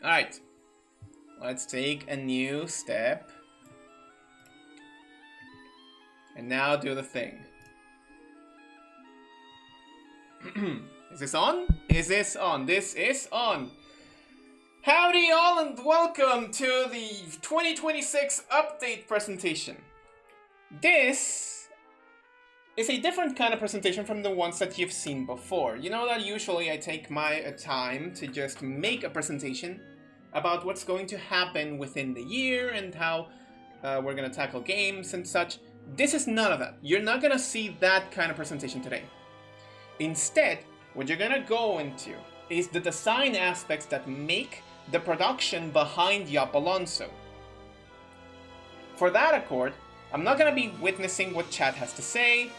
Alright, let's take a new step. And now do the thing. Is this on? Is this on? This is on. Howdy all and welcome to the 2026 update presentation. This is a different kind of presentation from the ones that you've seen before. You know that usually I take my time to just make a presentation about what's going to happen within the year and how we're gonna tackle games and such. This is none of that. You're not gonna see that kind of presentation today. Instead, what you're gonna go into is the design aspects that make the production behind YopAlonso. For that accord, I'm not gonna be witnessing what chat has to say,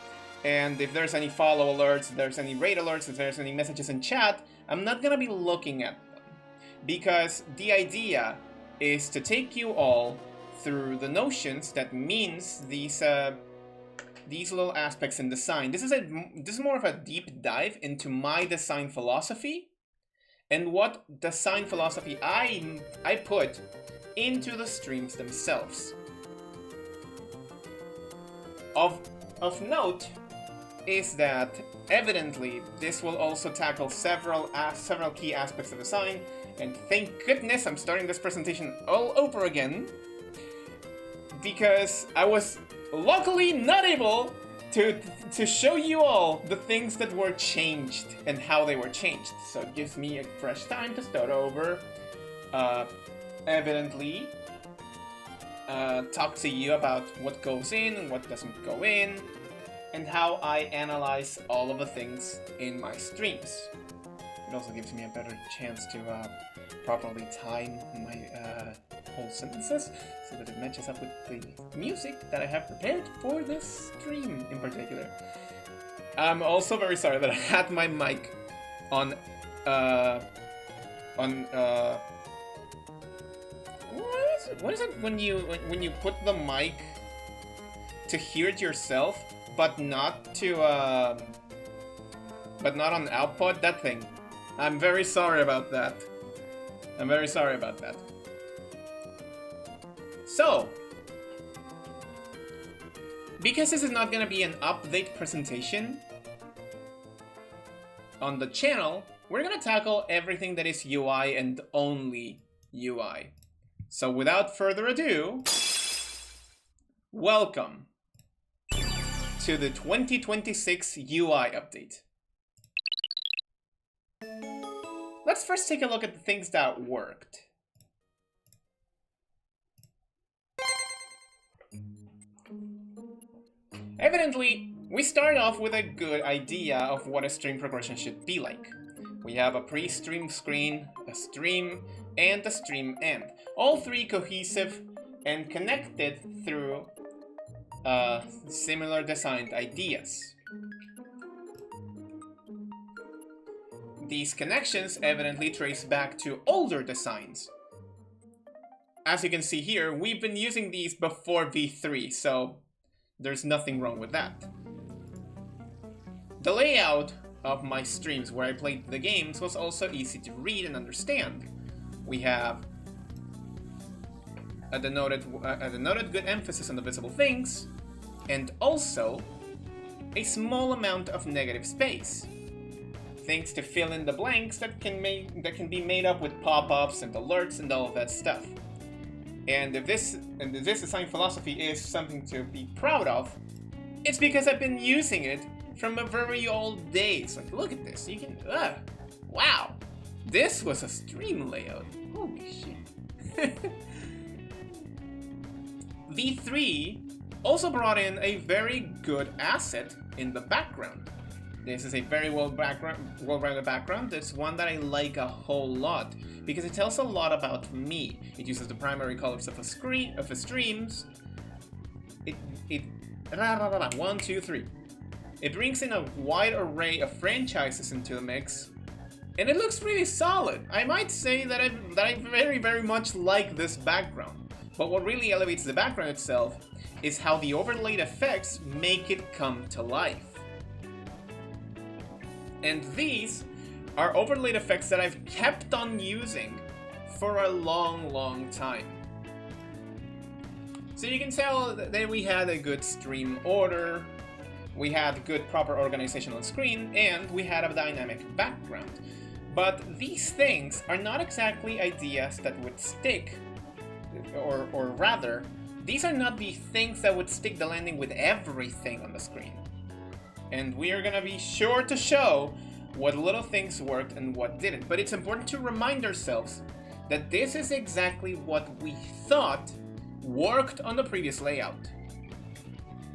and if there's any follow alerts, if there's any raid alerts, if there's any messages in chat, I'm not gonna be looking at them. Because the idea is to take you all through the notions that means these little aspects in design. This is more of a deep dive into my design philosophy and what design philosophy I put into the streams themselves. Of note is that evidently this will also tackle several key aspects of design, and thank goodness I'm starting this presentation all over again, because I was luckily not able to show you all the things that were changed and how they were changed. So it gives me a fresh time to start over, evidently talk to you about what goes in and what doesn't go in, and how I analyze all of the things in my streams. It also gives me a better chance to properly time my whole sentences so that it matches up with the music that I have prepared for this stream in particular. I'm also very sorry that I had my mic on what is it when you put the mic to hear it yourself, but not on output? That thing. I'm very sorry about that. I'm very sorry about that. So, because this is not gonna be an update presentation on the channel, we're gonna tackle everything that is UI and only UI. So without further ado, welcome to the 2026 UI update. Let's first take a look at the things that worked. Evidently, we start off with a good idea of what a stream progression should be like. We have a pre-stream screen, a stream, and a stream end. All three cohesive and connected through similar designed ideas. These connections evidently trace back to older designs. As you can see here, we've been using these before V3, so there's nothing wrong with that. The layout of my streams where I played the games was also easy to read and understand. We have a denoted good emphasis on the visible things, and also a small amount of negative space. Things to fill in the blanks that can be made up with pop-ups and alerts and all of that stuff. And if this design philosophy is something to be proud of, it's because I've been using it from a very old days. Like, look at this. You can, wow, this was a stream layout. Holy shit. V3 also brought in a very good asset in the background. This is a very well-rounded background. It's one that I like a whole lot because it tells a lot about me. It uses the primary colors of a streams. One, two, three. It brings in a wide array of franchises into the mix, and it looks really solid. I might say that I very, very much like this background. But what really elevates the background itself is how the overlaid effects make it come to life. And these are overlaid effects that I've kept on using for a long time. So you can tell that we had a good stream order, we had good proper organization on screen, and we had a dynamic background. But these things are not exactly ideas that would stick, or rather, these are not the things that would stick the landing with everything on the screen. And we are gonna be sure to show what little things worked and what didn't. But it's important to remind ourselves that this is exactly what we thought worked on the previous layout.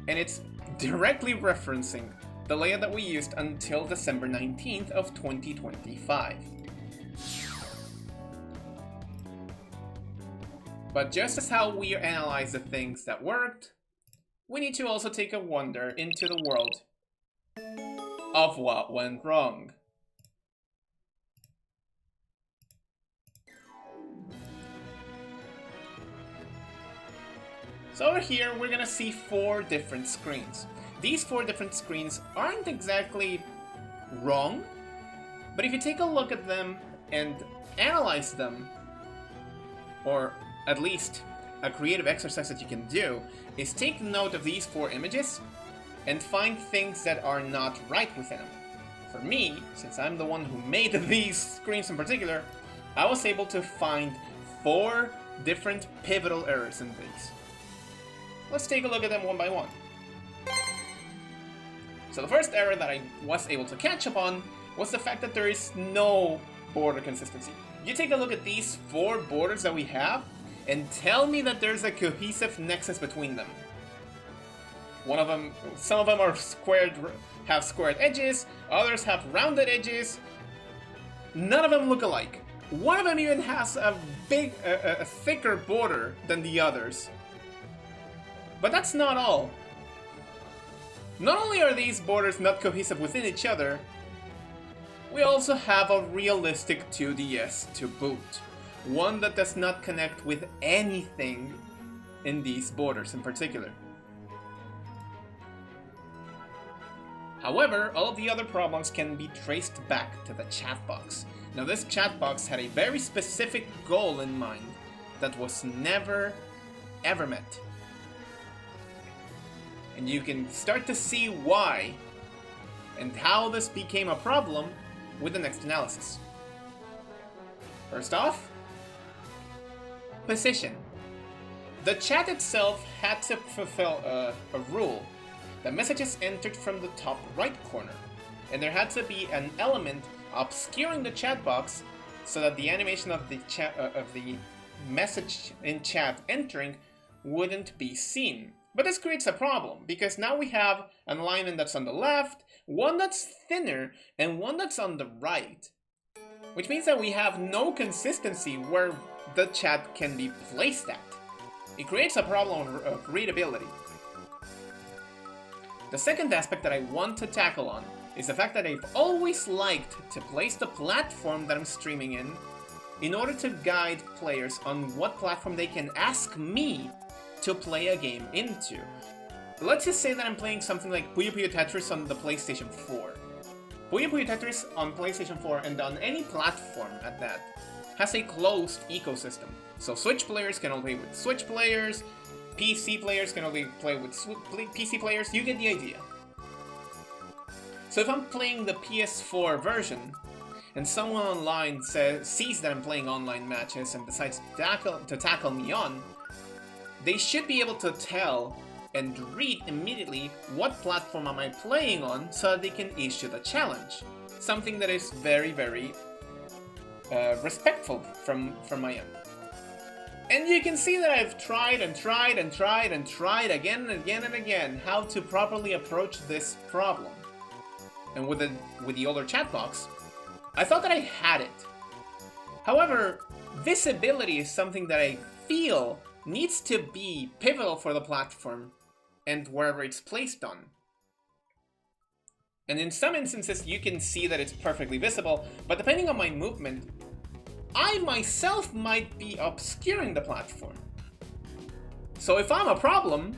And it's directly referencing the layout that we used until December 19th of 2025. But just as how we analyze the things that worked, we need to also take a wander into the world of what went wrong. So over here, we're gonna see 4 different screens. These 4 different screens aren't exactly wrong, but if you take a look at them and analyze them, or at least a creative exercise that you can do, is take note of these 4 images and find things that are not right within them. For me, since I'm the one who made these screens in particular, I was able to find 4 different pivotal errors in these. Let's take a look at them one by one. So the first error that I was able to catch up on was the fact that there is no border consistency. You take a look at these 4 borders that we have and tell me that there's a cohesive nexus between them. Some of them are have squared edges, others have rounded edges. None of them look alike. One of them even has a thicker border than the others. But that's not all. Not only are these borders not cohesive within each other, we also have a realistic 2DS to boot. One that does not connect with anything in these borders in particular. However, all of the other problems can be traced back to the chat box. Now this chat box had a very specific goal in mind that was never ever met. And you can start to see why and how this became a problem with the next analysis. First off, position. The chat itself had to fulfill a rule. The messages entered from the top right corner, and there had to be an element obscuring the chat box so that the animation of the message in chat entering wouldn't be seen. But this creates a problem, because now we have an alignment that's on the left, one that's thinner, and one that's on the right. Which means that we have no consistency where the chat can be placed at. It creates a problem of readability. The second aspect that I want to tackle on is the fact that I've always liked to place the platform that I'm streaming in order to guide players on what platform they can ask me to play a game into. Let's just say that I'm playing something like Puyo Puyo Tetris on the PlayStation 4. Puyo Puyo Tetris on PlayStation 4 and on any platform at that has a closed ecosystem. So Switch players can only play with Switch players, PC players can only play with PC players, you get the idea. So if I'm playing the PS4 version, and someone online sees that I'm playing online matches and decides to tackle me on, they should be able to tell and read immediately what platform am I playing on so that they can issue the challenge. Something that is very, very respectful from my end. And you can see that I've tried and tried and tried and tried again and again and again how to properly approach this problem. And with the older chat box, I thought that I had it. However, visibility is something that I feel needs to be pivotal for the platform and wherever it's placed on. And in some instances, you can see that it's perfectly visible, but depending on my movement, I myself might be obscuring the platform. So if I'm a problem,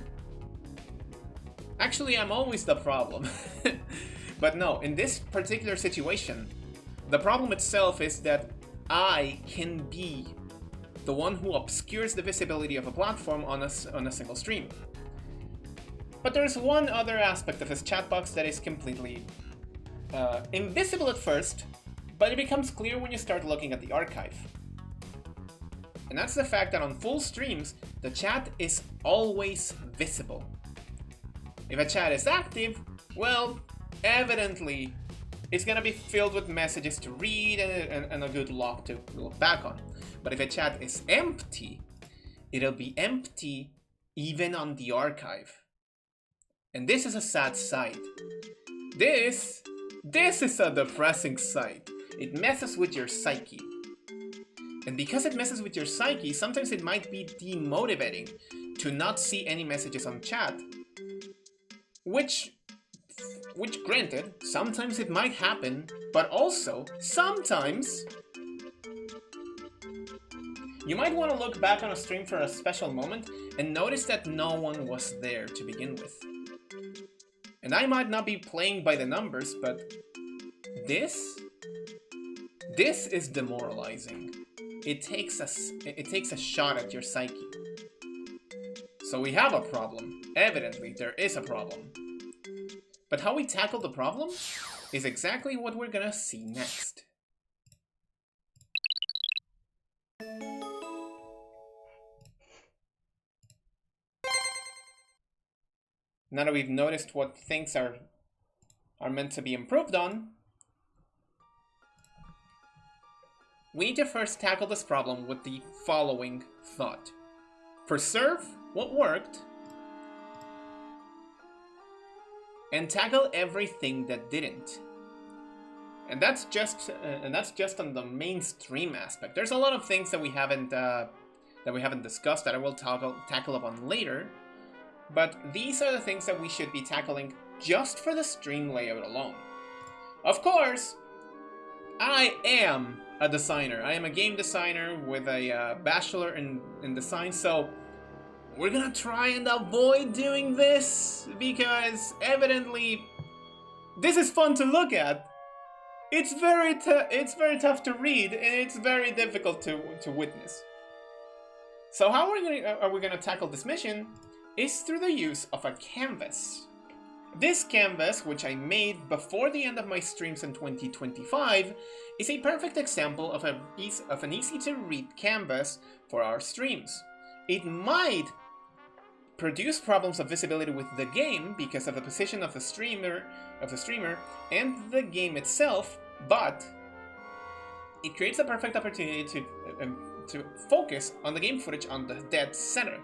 actually I'm always the problem. But no, in this particular situation, the problem itself is that I can be the one who obscures the visibility of a platform on a single stream. But there's one other aspect of this chat box that is completely invisible at first, but it becomes clear when you start looking at the archive. And that's the fact that on full streams, the chat is always visible. If a chat is active, well, evidently, it's gonna be filled with messages to read and a good log to look back on. But if a chat is empty, it'll be empty even on the archive. And this is a sad sight. This is a depressing sight. It messes with your psyche. And because it messes with your psyche, sometimes it might be demotivating to not see any messages on chat. Which granted, sometimes it might happen, but also, sometimes you might want to look back on a stream for a special moment and notice that no one was there to begin with. And I might not be playing by the numbers, but this is demoralizing. It takes a shot at your psyche. So we have a problem. Evidently, there is a problem. But how we tackle the problem is exactly what we're gonna see next. Now that we've noticed what things are meant to be improved on, we need to first tackle this problem with the following thought. Preserve what worked, and tackle everything that didn't. And that's just on the mainstream aspect. There's a lot of things that we haven't discussed that I will tackle upon later. But these are the things that we should be tackling just for the stream layout alone. Of course, I am a designer. I am a game designer with a bachelor in design, so we're gonna try and avoid doing this because evidently this is fun to look at. It's very tough to read and it's very difficult to witness. So how are we gonna tackle this mission is through the use of a canvas. This canvas, which I made before the end of my streams in 2025, is a perfect example of an easy-to-read canvas for our streams. It might produce problems of visibility with the game because of the position of the streamer and the game itself, but it creates a perfect opportunity to focus on the game footage on the dead center.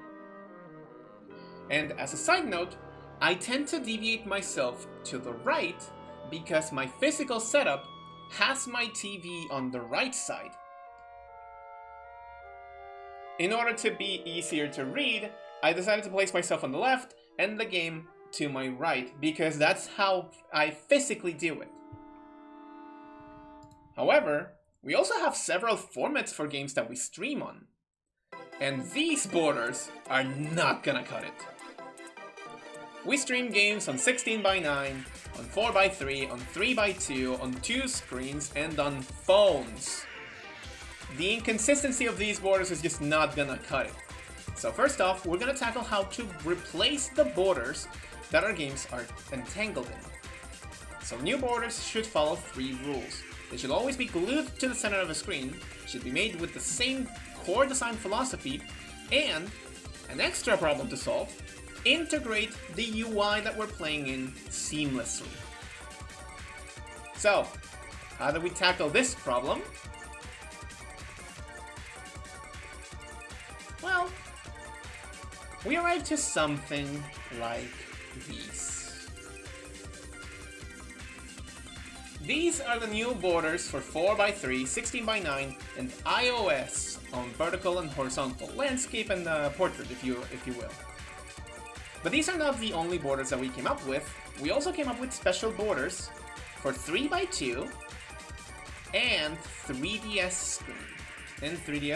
And as a side note, I tend to deviate myself to the right because my physical setup has my TV on the right side. In order to be easier to read, I decided to place myself on the left and the game to my right because that's how I physically do it. However, we also have several formats for games that we stream on. And these borders are not gonna cut it. We stream games on 16:9, on 4:3, on 3:2, on 2 screens, and on phones. The inconsistency of these borders is just not gonna cut it. So first off, we're gonna tackle how to replace the borders that our games are entangled in. So new borders should follow 3 rules. They should always be glued to the center of the screen, should be made with the same core design philosophy, and an extra problem to solve, integrate the UI that we're playing in seamlessly. So, how do we tackle this problem? Well, we arrive to something like these. These are the new borders for 4:3, 16:9, and iOS on vertical and horizontal, landscape and portrait, if you will. But these are not the only borders that we came up with. We also came up with special borders for 3:2 and 3DS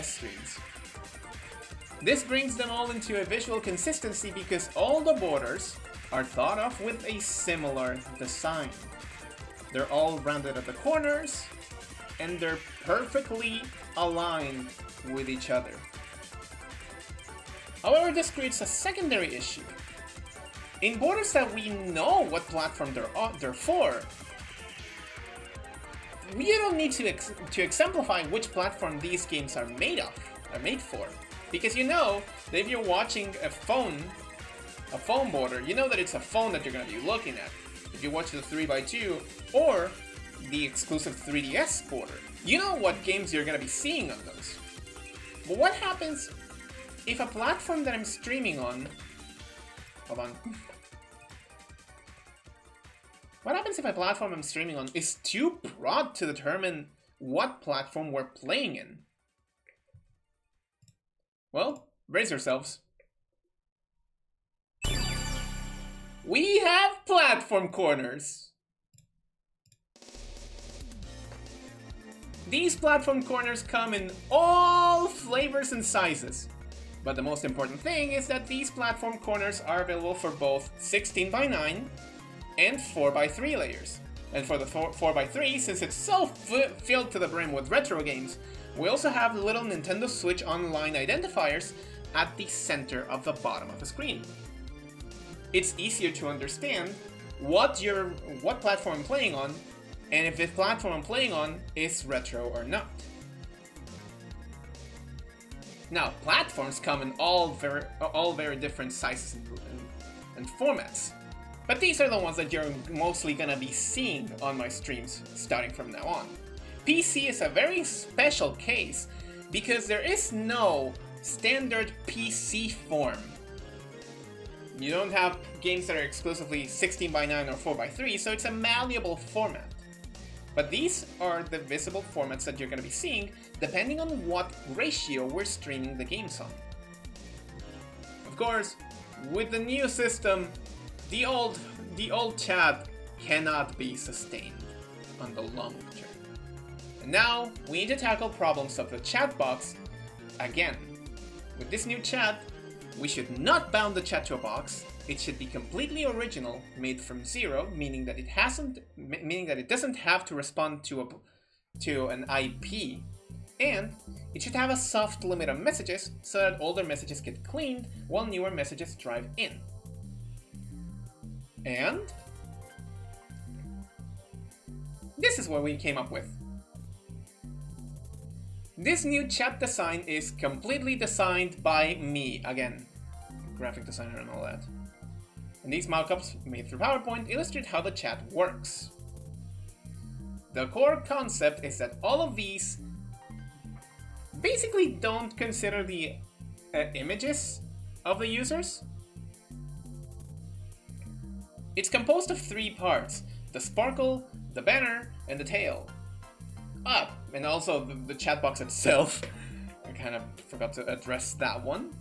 screens. This brings them all into a visual consistency because all the borders are thought of with a similar design. They're all rounded at the corners, and they're perfectly aligned with each other. However, this creates a secondary issue. In borders that we know what platform they're for, we don't need to exemplify which platform these games are made for. Because you know that if you're watching a phone border, you know that it's a phone that you're going to be looking at. If you watch the 3x2 or the exclusive 3DS border, you know what games you're going to be seeing on those. But what happens if a platform that I'm streaming on... Hold on. What happens if a platform I'm streaming on is too broad to determine what platform we're playing in? Well, brace yourselves. We have platform corners. These platform corners come in all flavors and sizes. But the most important thing is that these platform corners are available for both 16:9 and 4x3 layers. And for the 4x3, since it's so filled to the brim with retro games, we also have little Nintendo Switch Online identifiers at the center of the bottom of the screen. It's easier to understand what platform I'm playing on, and if this platform I'm playing on is retro or not. Now, platforms come in all very different sizes and formats, but these are the ones that you're mostly gonna be seeing on my streams starting from now on. PC is a very special case because there is no standard PC form. You don't have games that are exclusively 16:9 or 4x3, so it's a malleable format. But these are the visible formats that you're going to be seeing depending on what ratio we're streaming the games on. Of course, with the new system, the old chat cannot be sustained on the long term. And now we need to tackle problems of the chat box again. With this new chat, we should not bound the chat to a box. It should be completely original, made from zero, meaning that it doesn't have to respond to an IP, and it should have a soft limit of messages so that older messages get cleaned while newer messages drive in. And this is what we came up with. This new chat design is completely designed by me, again, graphic designer and all that. And these mockups made through PowerPoint illustrate how the chat works. The core concept is that all of these basically don't consider the images of the users. It's composed of three parts: the sparkle, the banner, and the tail. And also the chat box itself. I kind of forgot to address that one.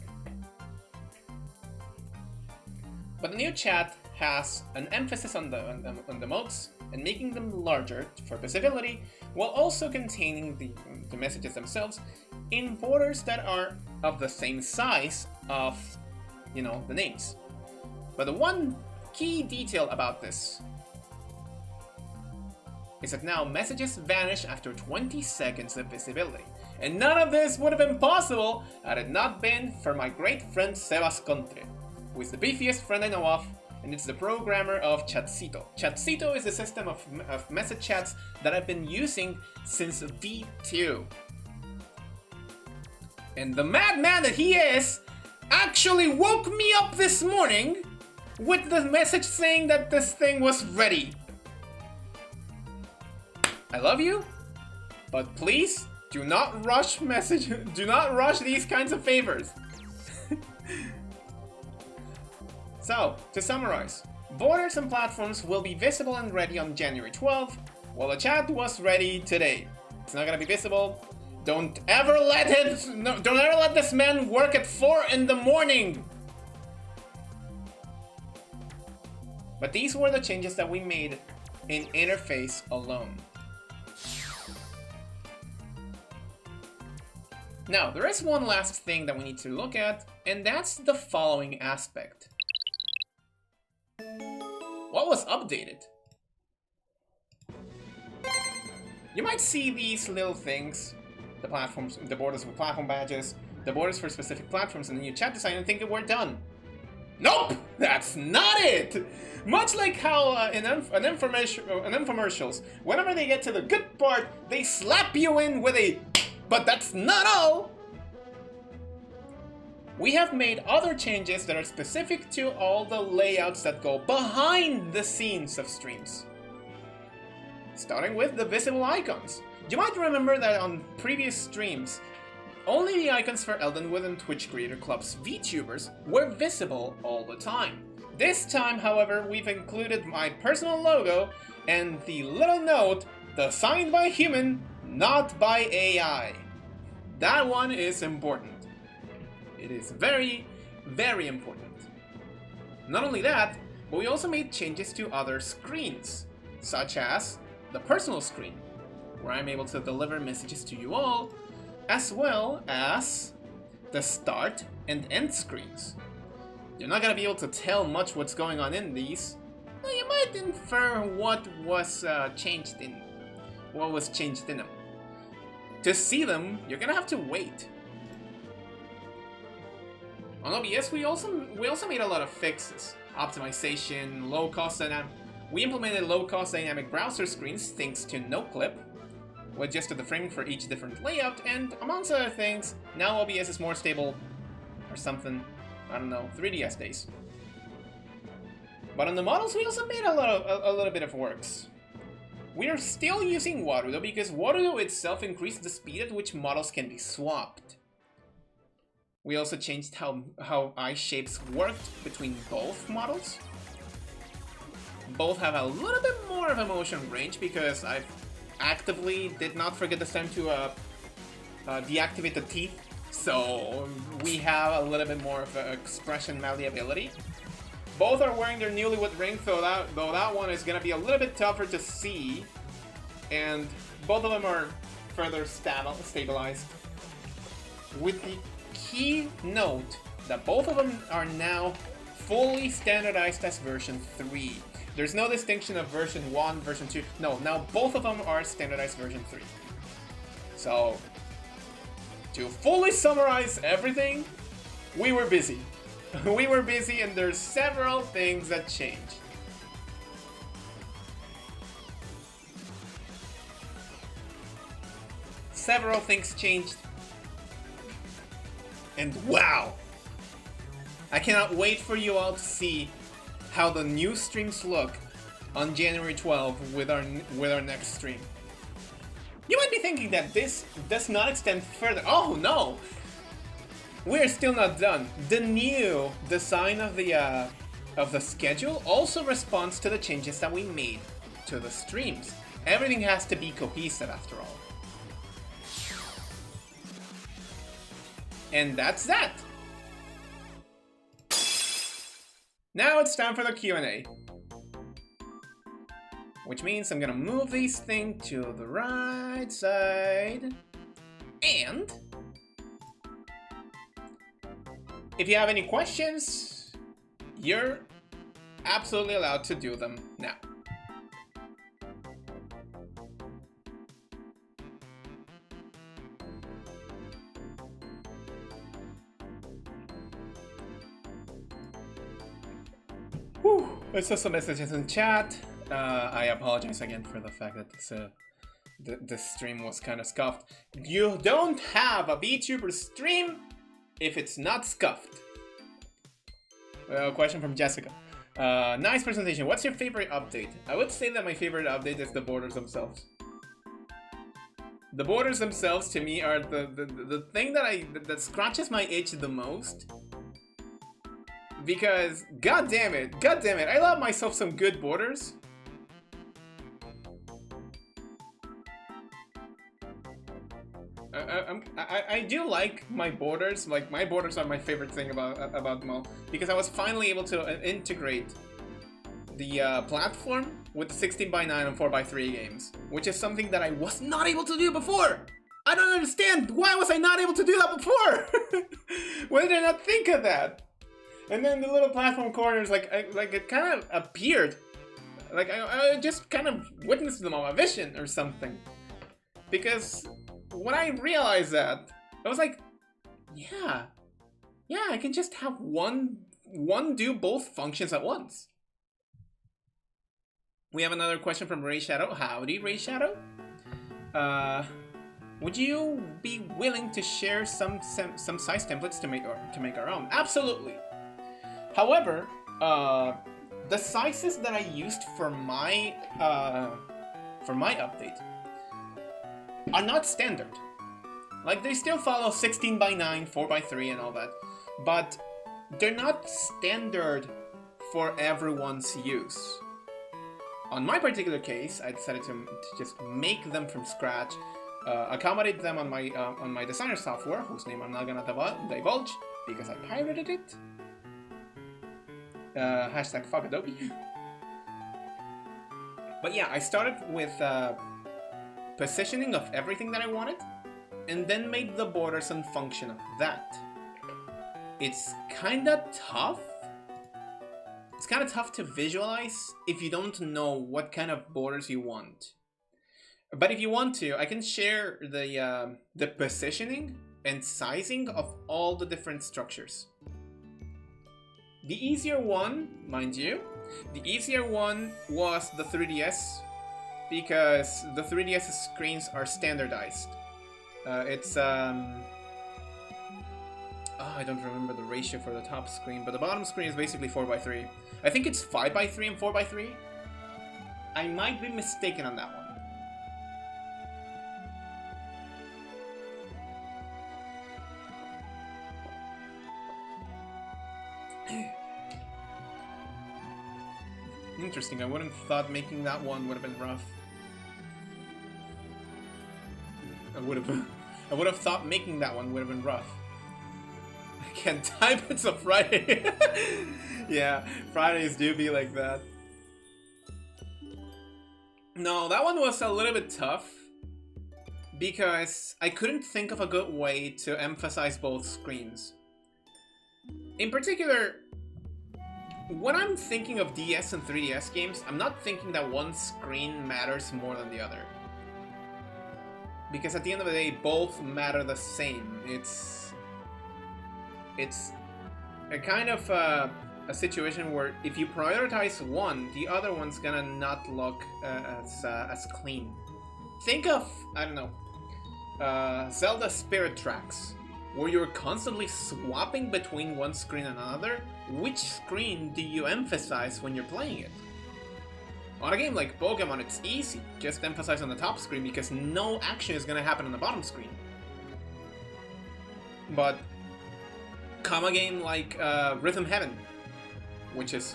But the new chat has an emphasis on the modes and making them larger for visibility, while also containing the messages themselves in borders that are of the same size of, the names. But the one key detail about this is that now messages vanish after 20 seconds of visibility. And none of this would have been possible had it not been for my great friend Sebas Contre, who is the beefiest friend I know of, and it's the programmer of Chatcito. Chatcito is a system of message chats that I've been using since V2. And the madman that he is actually woke me up this morning with the message saying that this thing was ready. I love you, but please do not rush do not rush these kinds of favors. So, to summarize, borders and platforms will be visible and ready on January 12th, while the chat was ready today. It's not gonna be visible. Don't ever let this man work at 4 in the morning! But these were the changes that we made in interface alone. Now, there is one last thing that we need to look at, and that's the following aspect. What was updated? You might see these little things, the platforms, the borders with platform badges, the borders for specific platforms in the new chat design and think we're done. Nope! That's not it! Much like how in infomercials, whenever they get to the good part, they slap you in with a, but that's not all! We have made other changes that are specific to all the layouts that go behind the scenes of streams. Starting with the visible icons. You might remember that on previous streams, only the icons for Eldenwood and Twitch Creator Club's VTubers were visible all the time. This time, however, we've included my personal logo and the little note, designed by human, not by AI. That one is important. It is very, very important. Not only that, but we also made changes to other screens, such as the personal screen, where I'm able to deliver messages to you all, as well as the start and end screens. You're not gonna be able to tell much what's going on in these, but you might infer what was changed in them. To see them, you're gonna have to wait. On OBS, we also made a lot of fixes. Optimization, low-cost dynamic. We implemented low-cost dynamic browser screens thanks to NoClip. We adjusted the framing for each different layout, and amongst other things, now OBS is more stable, or something. I don't know, 3DS days. But on the models, we also made a little bit of works. We are still using Warudo because Warudo itself increased the speed at which models can be swapped. We also changed how eye shapes worked between both models. Both have a little bit more of a motion range because I actively did not forget this time to deactivate the teeth. So we have a little bit more of expression malleability. Both are wearing their newlywed ring, though that one is going to be a little bit tougher to see. And both of them are further stabilized. With the key note that both of them are now fully standardized as version 3. There's no distinction of version 1, version 2. No, now both of them are standardized version 3. So, to fully summarize everything, we were busy. We were busy and there's several things that changed. Several things changed. And wow! I cannot wait for you all to see how the new streams look on January 12th with our next stream. You might be thinking that this does not extend further. Oh no! We're still not done. The new design of the schedule also responds to the changes that we made to the streams. Everything has to be cohesive after all. And that's that. Now it's time for the Q&A. Which means I'm gonna move this thing to the right side. And if you have any questions, you're absolutely allowed to do them now. Whew. I saw some messages in chat. I apologize again for the fact that the stream was kind of scuffed. You don't have a VTuber stream if it's not scuffed. Question from Jessica. Nice presentation. What's your favorite update? I would say that my favorite update is the borders themselves. The borders themselves to me are the thing that scratches my itch the most. Because god damn it, I love myself some good borders. I do like my borders. Like, my borders are my favorite thing about them all, because I was finally able to integrate the platform with 16:9 and 4:3 games, which is something that I was not able to do before. I don't understand. Why was I not able to do that before? Why did I not think of that? And then the little platform corners, like it kind of appeared. Like I just kind of witnessed them on my vision or something. because when I realized that, I was like, yeah, I can just have one do both functions at once. We have another question from Ray Shadow. Howdy, Ray Shadow. Would you be willing to share some size templates to make our own? Absolutely. However, the sizes that I used for my update are not standard. Like, they still follow 16:9, 4:3, and all that, but they're not standard for everyone's use. On my particular case, I decided to just make them from scratch, accommodate them on my designer software, whose name I'm not gonna divulge because I pirated it. Hashtag fuck Adobe. But yeah, I started with positioning of everything that I wanted, and then made the borders and function of that. It's kinda tough. It's kind of tough to visualize if you don't know what kind of borders you want. But if you want to, I can share the positioning and sizing of all the different structures. The easier one, mind you, the easier one was the 3DS, because the 3DS screens are standardized. I don't remember the ratio for the top screen, but the bottom screen is basically 4:3. I think it's 5:3 and 4:3. I might be mistaken on that one. Interesting, I wouldn't have thought making that one would have been rough. I would have thought making that one would have been rough. I can't type, it's a Friday. Yeah, Fridays do be like that. No, that one was a little bit tough, because I couldn't think of a good way to emphasize both screens. In particular, when I'm thinking of DS and 3DS games, I'm not thinking that one screen matters more than the other. Because at the end of the day, both matter the same. It's a kind of a situation where if you prioritize one, the other one's gonna not look as clean. Think of, I don't know, Zelda Spirit Tracks, where you're constantly swapping between one screen and another. Which screen do you emphasize when you're playing it? On a game like Pokemon, it's easy. Just emphasize on the top screen because no action is gonna happen on the bottom screen. But come a game like Rhythm Heaven, which is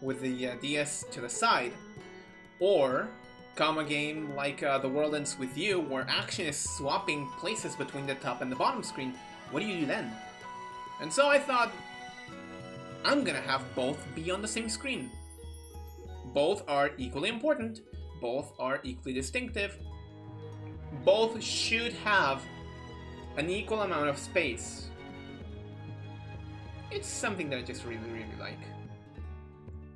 with the DS to the side, or come a game like The World Ends With You, where action is swapping places between the top and the bottom screen. What do you do then? And so I thought, I'm gonna have both be on the same screen. Both are equally important, both are equally distinctive, both should have an equal amount of space. It's something that I just really, really like.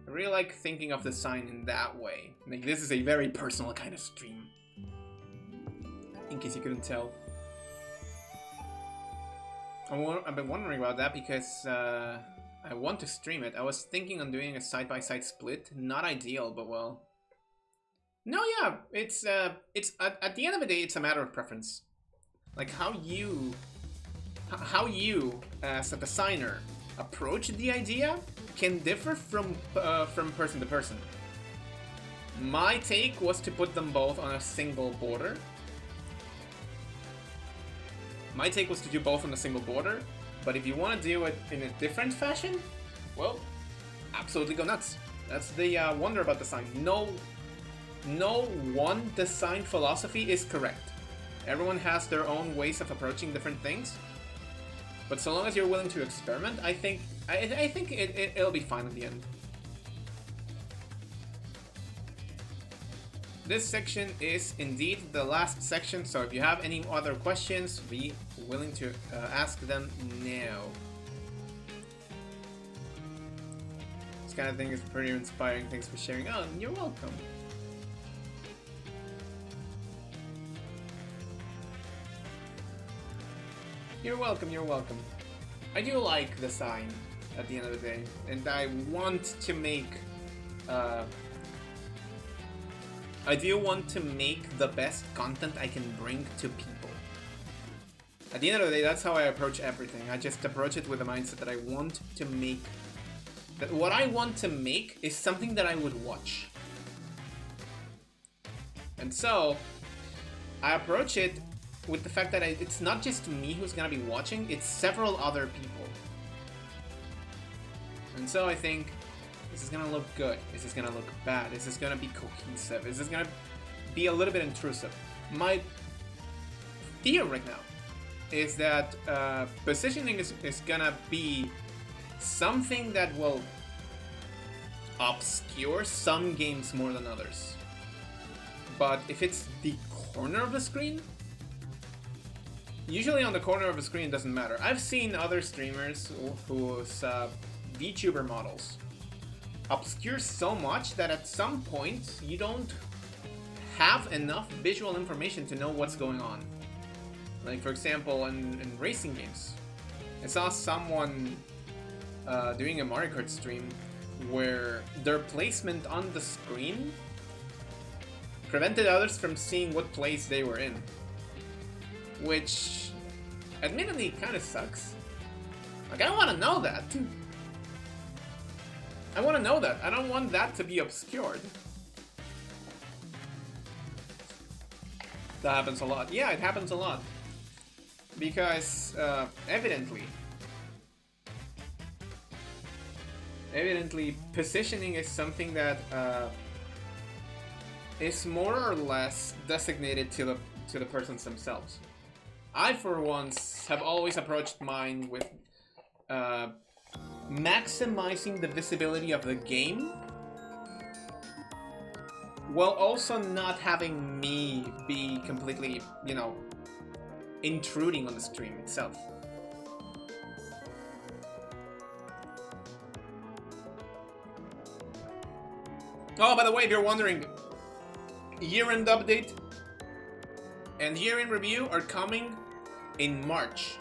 I really like thinking of design in that way. Like, this is a very personal kind of stream, in case you couldn't tell. I've been wondering about that because I want to stream it. I was thinking on doing a side-by-side split. Not ideal, but well. No, yeah, it's at the end of the day, it's a matter of preference. Like how you as a designer approach the idea can differ from person to person. My take was to put them both on a single border. My take was to do both on a single border, but if you want to do it in a different fashion, well, absolutely go nuts. That's the wonder about design. No one design philosophy is correct. Everyone has their own ways of approaching different things, but so long as you're willing to experiment, I think it'll be fine in the end. This section is indeed the last section, so if you have any other questions, be willing to ask them now. This kind of thing is pretty inspiring. Thanks for sharing. Oh, you're welcome. You're welcome, you're welcome. I do like the sign at the end of the day, and I want to make I do want to make the best content I can bring to people. At the end of the day, that's how I approach everything. I just approach it with the mindset that I want to make... that what I want to make is something that I would watch. And so, I approach it with the fact that it's not just me who's gonna be watching, it's several other people. And so I think, is this gonna look good? Is this gonna look bad? Is this gonna be cohesive? Is this gonna be a little bit intrusive? My fear right now is that positioning is gonna be something that will obscure some games more than others. But if it's the corner of the screen, usually on the corner of the screen doesn't matter. I've seen other streamers whose VTuber models obscure so much that at some point you don't have enough visual information to know what's going on. Like, for example, in racing games, I saw someone doing a Mario Kart stream where their placement on the screen prevented others from seeing what place they were in, which admittedly kind of sucks. Like, I want to know that. I want to know that. I don't want that to be obscured. That happens a lot. Yeah, it happens a lot. Because, evidently, positioning is something that is more or less designated to the persons themselves. I, for once, have always approached mine with maximizing the visibility of the game, while also not having me be completely, you know, intruding on the stream itself. Oh, by the way, if you're wondering, year-end update and year-end review are coming in March.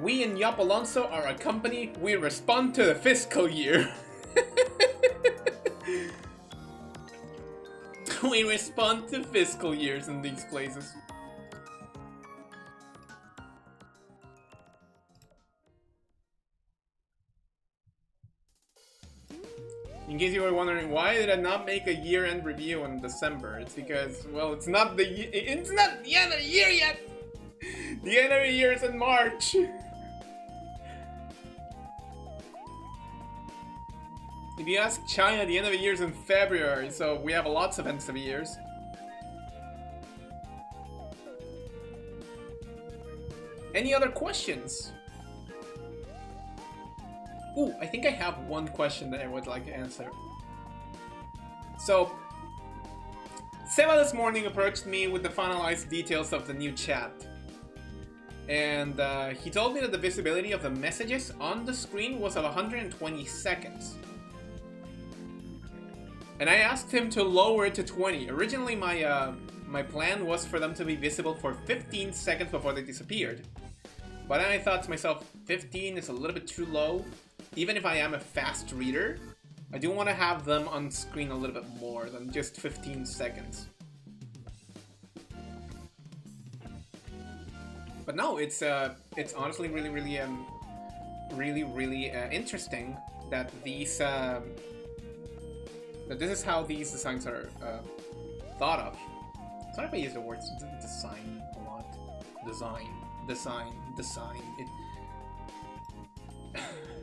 We in YopAlonso are a company, we respond to the fiscal year. We respond to fiscal years in these places. In case you were wondering, why did I not make a year-end review in December? It's because, well, it's not the end of the year yet! The end of the year is in March! If you ask China, the end of the year is in February, so we have lots of ends of years. Any other questions? Ooh, I think I have one question that I would like to answer. So, Seba this morning approached me with the finalized details of the new chat. And he told me that the visibility of the messages on the screen was of 120 seconds. And I asked him to lower it to 20. Originally, my plan was for them to be visible for 15 seconds before they disappeared. But then I thought to myself, 15 is a little bit too low. Even if I am a fast reader, I do want to have them on screen a little bit more than just 15 seconds. But no, it's honestly really interesting that these that this is how these designs are thought of. Sorry if I use the word design a lot. Design.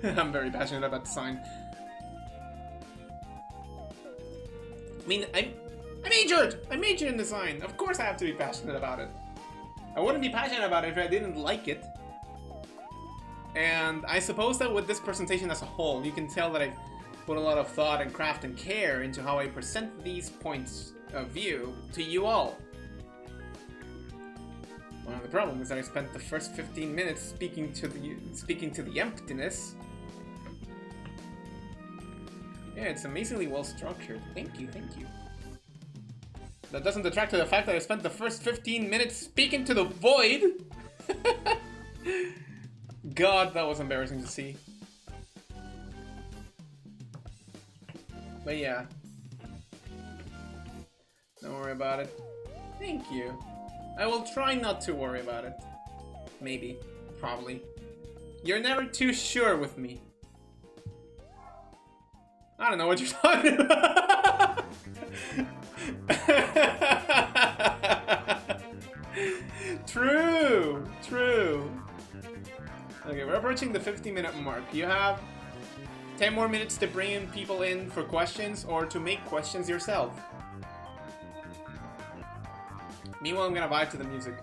I'm very passionate about design. I mean, I majored in design. Of course I have to be passionate about it. I wouldn't be passionate about it if I didn't like it. And I suppose that with this presentation as a whole, you can tell that I've put a lot of thought and craft and care into how I present these points of view to you all. One of the problems is that I spent the first 15 minutes speaking to the emptiness. Yeah, it's amazingly well structured. Thank you. That doesn't detract to the fact that I spent the first 15 minutes speaking to the void. God, that was embarrassing to see. But yeah. Don't worry about it. Thank you. I will try not to worry about it. Maybe. Probably. You're never too sure with me. I don't know what you're talking about. True. True. Okay, we're approaching the 50-minute mark. You have 10 more minutes to bring in people in for questions or to make questions yourself. Meanwhile, I'm gonna vibe to the music.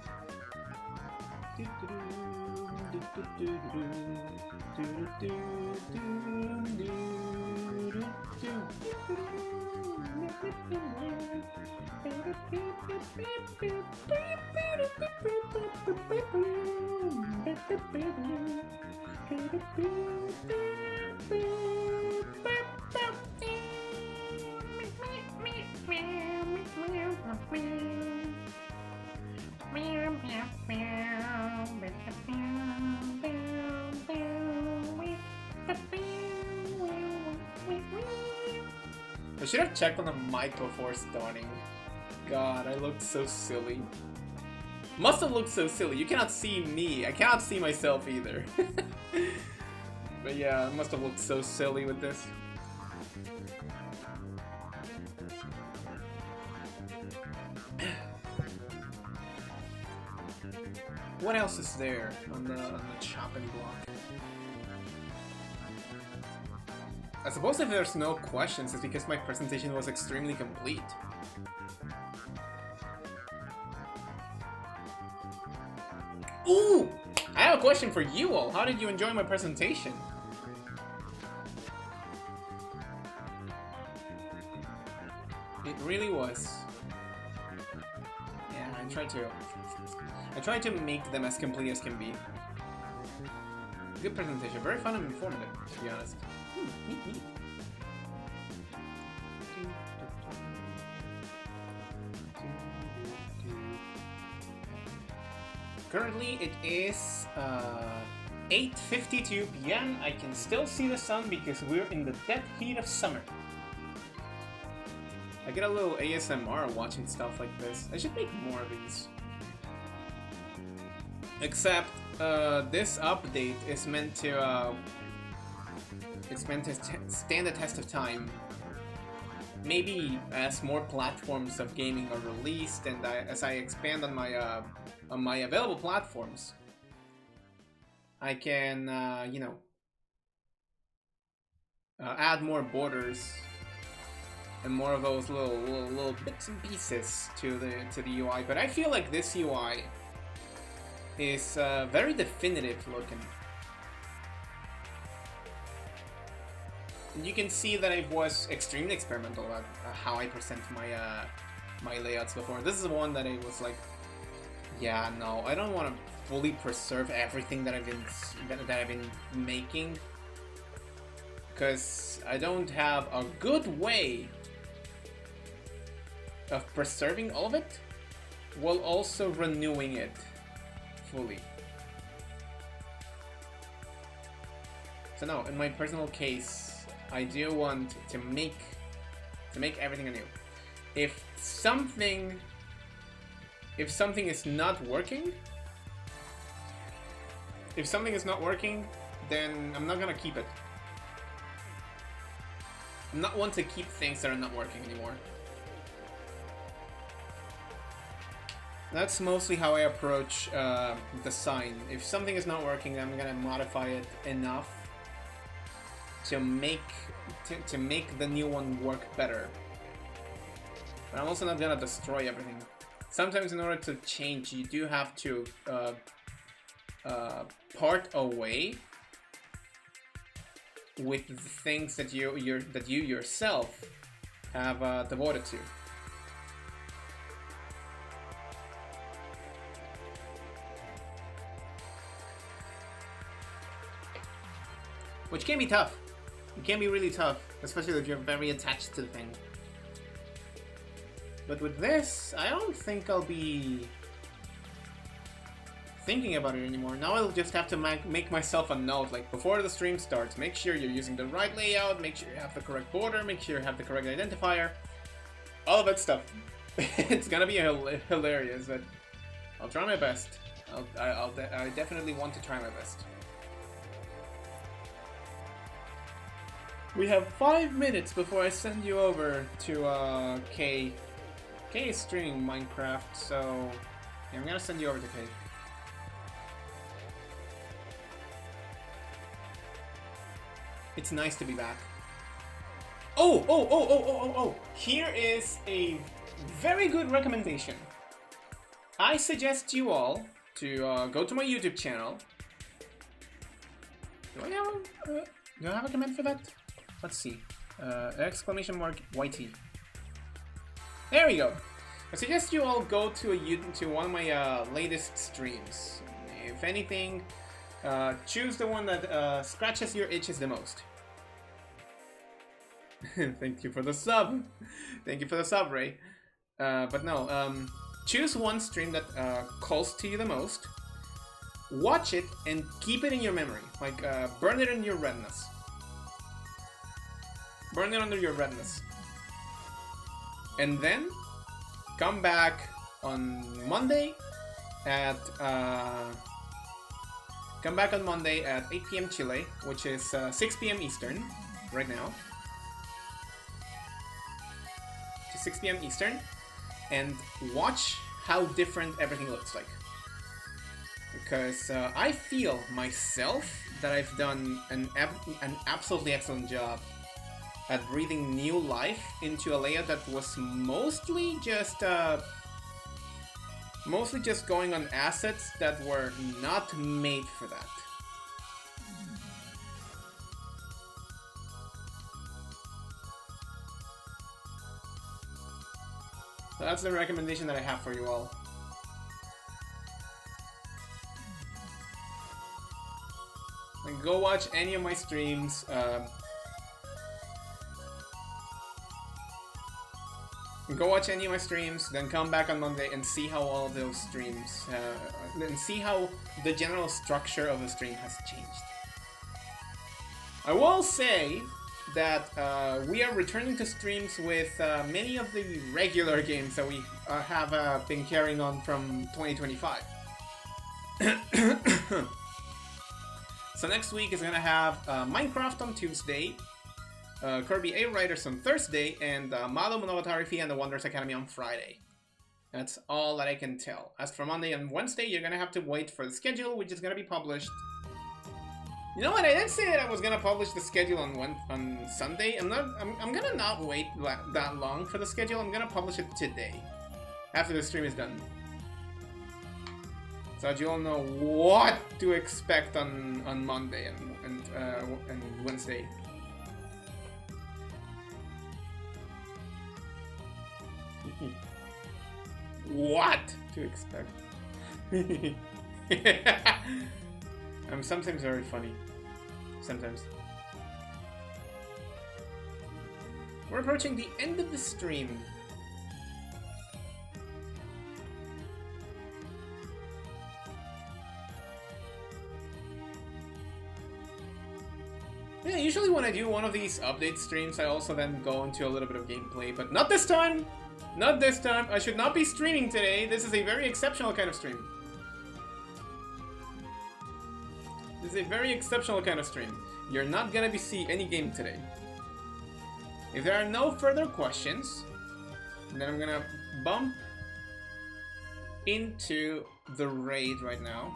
I should have checked on the mic before starting. God, I looked so silly. Must have looked so silly. You cannot see me. I cannot see myself either. But yeah, I must have looked so silly with this. What else is there on the chopping block? I suppose if there's no questions, it's because my presentation was extremely complete. Ooh! I have a question for you all. How did you enjoy my presentation? It really was. Yeah, I tried to make them as complete as can be. Good presentation, very fun and informative, to be honest. Neat. Currently, it is 8:52 p.m. I can still see the sun because we're in the dead heat of summer. I get a little ASMR watching stuff like this. I should make more of these. Except, this update is meant to, stand the test of time. Maybe as more platforms of gaming are released and as I expand on my available platforms, I can, you know, add more borders and more of those little bits and pieces to the UI. But I feel like this UI is very definitive looking. And you can see that I was extremely experimental about how I present my layouts before. This is one that I was like, yeah, no, I don't want to fully preserve everything that I've been making, because I don't have a good way of preserving all of it while also renewing it fully. So no, in my personal case, I do want to make everything anew. If something is not working, then I'm not gonna keep it. I'm not one to keep things that are not working anymore. That's mostly how I approach design. If something is not working, I'm gonna modify it enough to make the new one work better. But I'm also not gonna destroy everything. Sometimes in order to change, you do have to part away with the things that you yourself have devoted to. Which can be tough. It can be really tough, especially if you're very attached to the thing. But with this, I don't think I'll be thinking about it anymore. Now I'll just have to make myself a note, like before the stream starts, make sure you're using the right layout, make sure you have the correct border, make sure you have the correct identifier, all of that stuff. It's gonna be hilarious, but I'll try my best. I definitely want to try my best. We have 5 minutes before I send you over to K. K is streaming Minecraft, so yeah, I'm gonna send you over to K. It's nice to be back. Oh! Here is a very good recommendation. I suggest you all to go to my YouTube channel. Do I have a comment for that? Let's see. Exclamation mark YT. There we go. I suggest you all go to one of my latest streams. If anything, choose the one that scratches your itches the most. Thank you for the sub. Thank you for the sub, Ray. But no, choose one stream that calls to you the most. Watch it and keep it in your memory. Like, burn it in your retinas. Burn it under your retinas. And then come back on Monday at 8 PM Chile, which is 6 PM Eastern right now. To 6 PM Eastern, and watch how different everything looks like. Because I feel myself that I've done an absolutely excellent job at breathing new life into a layout that was mostly just going on assets that were not made for that. So that's the recommendation that I have for you all. And go watch any of my streams. Go watch any of my streams, then come back on Monday and see how all of those streams, and see how the general structure of the stream has changed. I will say that we are returning to streams with many of the regular games that we have been carrying on from 2025. So next week is gonna have Minecraft on Tuesday, Kirby A Riders on Thursday, and Malo Monogatari Fee and the Wonders Academy on Friday. That's all that I can tell. As for Monday and Wednesday, you're gonna have to wait for the schedule, which is gonna be published. You know what? I didn't say that I was gonna publish the schedule on Sunday. I'm gonna not wait that long for the schedule. I'm gonna publish it today, after the stream is done, so that you all know what to expect on Monday and Wednesday. What to expect? I'm sometimes very funny. Sometimes. We're approaching the end of the stream. Yeah, usually when I do one of these update streams, I also then go into a little bit of gameplay, but not this time! Not this time! I should not be streaming today. This is a very exceptional kind of stream. This is a very exceptional kind of stream. You're not gonna be seeing any game today. If there are no further questions, then I'm gonna bump into the raid right now.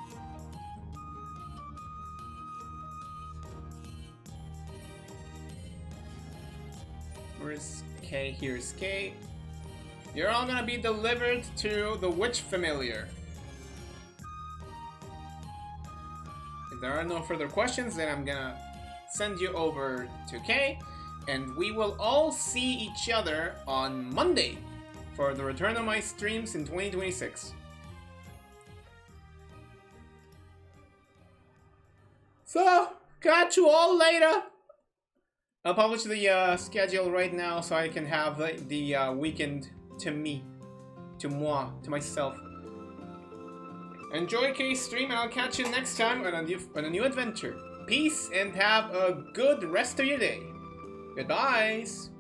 Where's K? Here's K. You're all gonna be delivered to the Witch Familiar. If there are no further questions, then I'm gonna send you over to K, and we will all see each other on Monday for the return of my streams in 2026. So, catch you all later! I'll publish the schedule right now so I can have the weekend to me, to moi, to myself. Enjoy Kay's stream, and I'll catch you next time on a new adventure. Peace, and have a good rest of your day. Goodbyes.